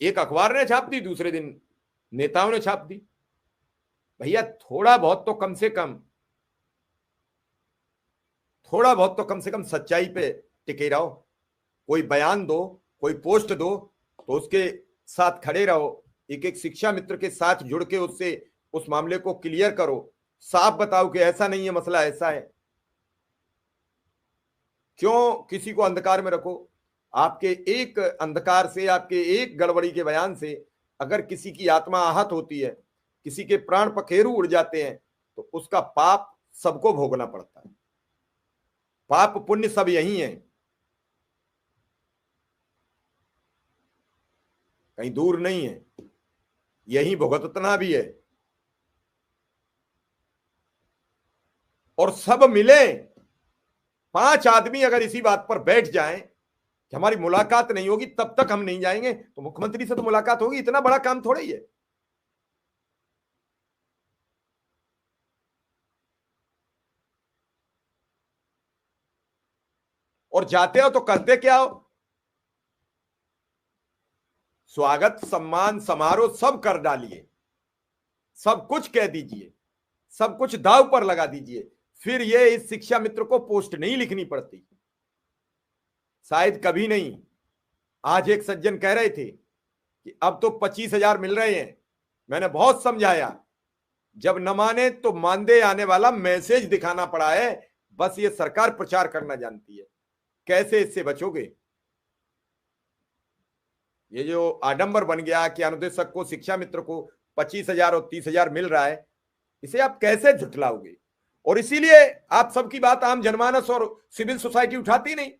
एक अखबार ने छाप दी, दूसरे दिन नेताओं ने छाप दी। भैया थोड़ा बहुत तो कम से कम सच्चाई पे टिके रहो। कोई बयान दो, कोई पोस्ट दो तो उसके साथ खड़े रहो। एक एक शिक्षा मित्र के साथ जुड़ के उससे उस मामले को क्लियर करो। साफ बताओ कि ऐसा नहीं है, मसला ऐसा है। क्यों किसी को अंधकार में रखो? आपके एक अंधकार से, आपके एक गड़बड़ी के बयान से अगर किसी की आत्मा आहत होती है, किसी के प्राण पखेरु उड़ जाते हैं, तो उसका पाप सबको भोगना पड़ता है। पाप पुण्य सब यही है, कहीं दूर नहीं है, यही भुगतना भी है। और सब मिले, 5 आदमी अगर इसी बात पर बैठ जाएं कि हमारी मुलाकात नहीं होगी तब तक हम नहीं जाएंगे, तो मुख्यमंत्री से तो मुलाकात होगी। इतना बड़ा काम थोड़ा ही है। और जाते हो तो करते क्या हो? स्वागत सम्मान समारोह सब कर डालिए, सब कुछ कह दीजिए, सब कुछ दाव पर लगा दीजिए, फिर ये इस शिक्षा मित्र को पोस्ट नहीं लिखनी पड़ती, शायद कभी नहीं। आज एक सज्जन कह रहे थे कि अब तो 25,000 मिल रहे हैं। मैंने बहुत समझाया, जब न माने तो मानदे आने वाला मैसेज दिखाना पड़ा है। बस ये सरकार प्रचार करना जानती है। कैसे इससे बचोगे? ये जो आडंबर बन गया कि अनुदेशक को, शिक्षा मित्र को 25,000 और 30,000 मिल रहा है, इसे आप कैसे झुठलाओगे? और इसीलिए आप सबकी बात आम जनमानस और सिविल सोसाइटी उठाती नहीं।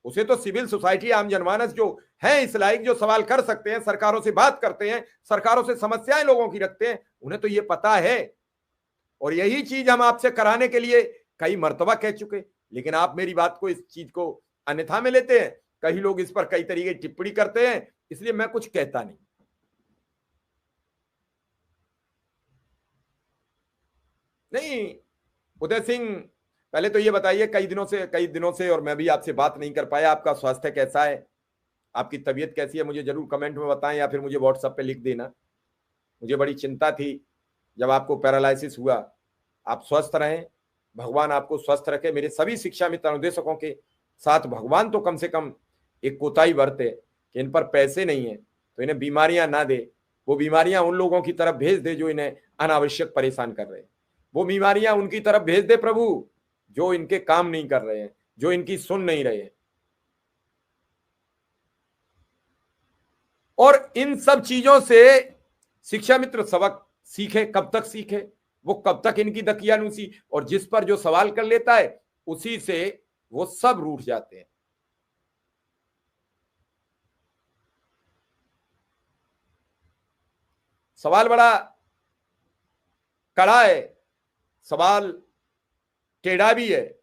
उसे तो सिविल सोसाइटी, आम जनमानस जो है इस लायक, जो सवाल कर सकते हैं, सरकारों से बात करते हैं, सरकारों से समस्याएं लोगों की रखते हैं, उन्हें तो ये पता है। और यही चीज हम आपसे कराने के लिए कई मर्तबा कह चुके, लेकिन आप मेरी बात को, इस चीज को अन्यथा में लेते हैं। कई लोग इस पर कई तरीके की टिप्पणी करते हैं, इसलिए मैं कुछ कहता नहीं। नहीं उदय सिंह, पहले तो ये बताइए, कई दिनों से और मैं भी आपसे बात नहीं कर पाया, आपका स्वास्थ्य कैसा है? आपकी तबीयत कैसी है? मुझे जरूर कमेंट में बताएं या फिर मुझे व्हाट्सएप पे लिख देना। मुझे बड़ी चिंता थी जब आपको पैरालिसिस हुआ। आप स्वस्थ रहें, भगवान आपको स्वस्थ रखे। मेरे सभी शिक्षा मित्र अनुदेशकों के साथ भगवान तो कम से कम एक कोताही बरते कि इन पर पैसे नहीं है तो इन्हें बीमारियां ना दे। वो बीमारियां उन लोगों की तरफ भेज दे जो इन्हें अनावश्यक परेशान कर रहे हैं। वो बीमारियां उनकी तरफ भेज दे प्रभु जो इनके काम नहीं कर रहे हैं, जो इनकी सुन नहीं रहे हैं। और इन सब चीजों से शिक्षा मित्र सबक सीखे, कब तक सीखे? वो कब तक इनकी दकियानूसी? और जिस पर जो सवाल कर लेता है उसी से वो सब रूठ जाते हैं। सवाल बड़ा कड़ा है, सवाल टेढ़ा भी है।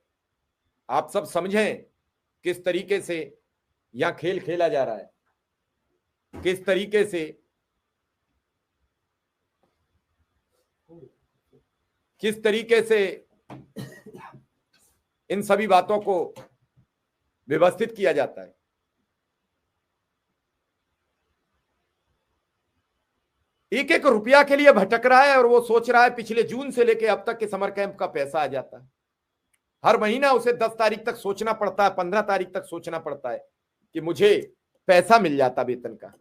आप सब समझें किस तरीके से यहां खेल खेला जा रहा है, किस तरीके से, किस तरीके से इन सभी बातों को व्यवस्थित किया जाता है। एक एक रुपया के लिए भटक रहा है और वो सोच रहा है पिछले जून से लेके अब तक के समर कैंप का पैसा आ जाता है। हर महीना उसे 10 तारीख तक सोचना पड़ता है, 15 तारीख तक सोचना पड़ता है कि मुझे पैसा मिल जाता वेतन का।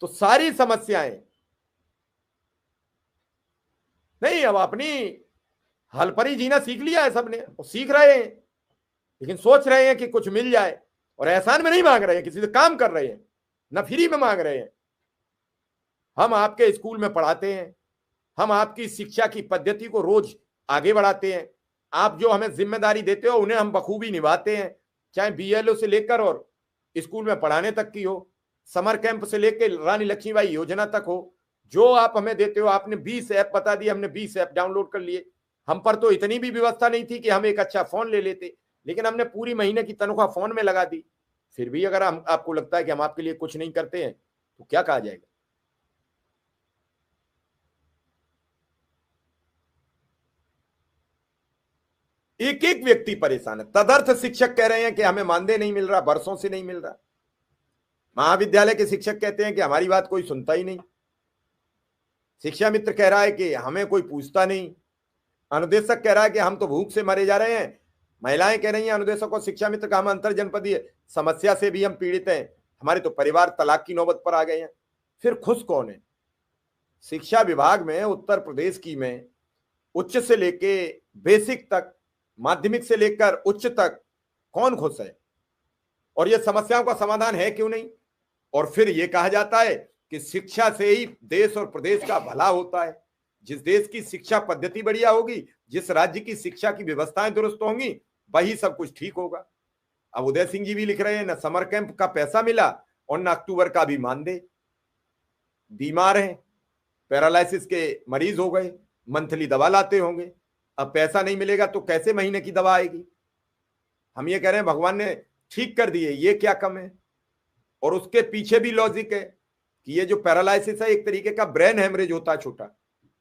तो सारी समस्याएं नहीं, अब अपनी हलपरी जीना सीख लिया है सबने, और सीख रहे हैं, लेकिन सोच रहे हैं कि कुछ मिल जाए। और एहसान में नहीं मांग रहे हैं, किसी से काम कर रहे हैं, ना फ्री में मांग रहे हैं। हम आपके स्कूल में पढ़ाते हैं, हम आपकी शिक्षा की पद्धति को रोज आगे बढ़ाते हैं। आप जो हमें जिम्मेदारी देते हो उन्हें हम बखूबी निभाते हैं, चाहे बीएलओ से लेकर और स्कूल में पढ़ाने तक की हो, समर कैंप से लेकर रानी लक्ष्मीबाई योजना तक हो। जो आप हमें देते हो, आपने 20 ऐप बता दिए, हमने 20 ऐप डाउनलोड कर लिए। हम पर तो इतनी भी व्यवस्था नहीं थी कि हम एक अच्छा फोन ले लेते, लेकिन हमने पूरी महीने की तनख्वाह फोन में लगा दी। फिर भी अगर हम, आपको लगता है कि हम आपके लिए कुछ नहीं करते हैं, तो क्या कहा जाएगा? एक एक व्यक्ति परेशान है। तदर्थ शिक्षक कह रहे हैं कि हमें मानदेय नहीं मिल रहा, बरसों से नहीं मिल रहा। महाविद्यालय के शिक्षक कहते हैं कि हमारी बात कोई सुनता ही नहीं। शिक्षा मित्र कह रहा है कि हमें कोई पूछता नहीं। अनुदेशक कह रहा है कि हम तो भूख से मरे जा रहे हैं। महिलाएं कह रही हैं अनुदेशक और शिक्षा मित्र का हम अंतर जनपदीय समस्या से भी हम पीड़ित हैं, हमारे तो परिवार तलाक की नौबत पर आ गए हैं। फिर खुश कौन है? शिक्षा विभाग में उत्तर प्रदेश की में उच्च से लेके बेसिक तक, माध्यमिक से लेकर उच्च तक कौन खुश है? और ये समस्याओं का समाधान है क्यों नहीं? और फिर ये कहा जाता है कि शिक्षा से ही देश और प्रदेश का भला होता है। जिस देश की शिक्षा पद्धति बढ़िया होगी, जिस राज्य की शिक्षा की व्यवस्थाएं दुरुस्त होंगी, वही सब कुछ ठीक होगा। अब उदय सिंह जी भी लिख रहे हैं न समर कैंप का पैसा मिला और न अक्टूबर का भी मानदेय। बीमार हैं, पैरालिसिस के मरीज हो गए, मंथली दवा लाते होंगे, अब पैसा नहीं मिलेगा तो कैसे महीने की दवा आएगी? हम ये कह रहे हैं भगवान ने ठीक कर दिए, ये क्या कम है? और उसके पीछे भी लॉजिक है कि ये जो पैरालिसिस है एक तरीके का ब्रेन हेमरेज होता है छोटा।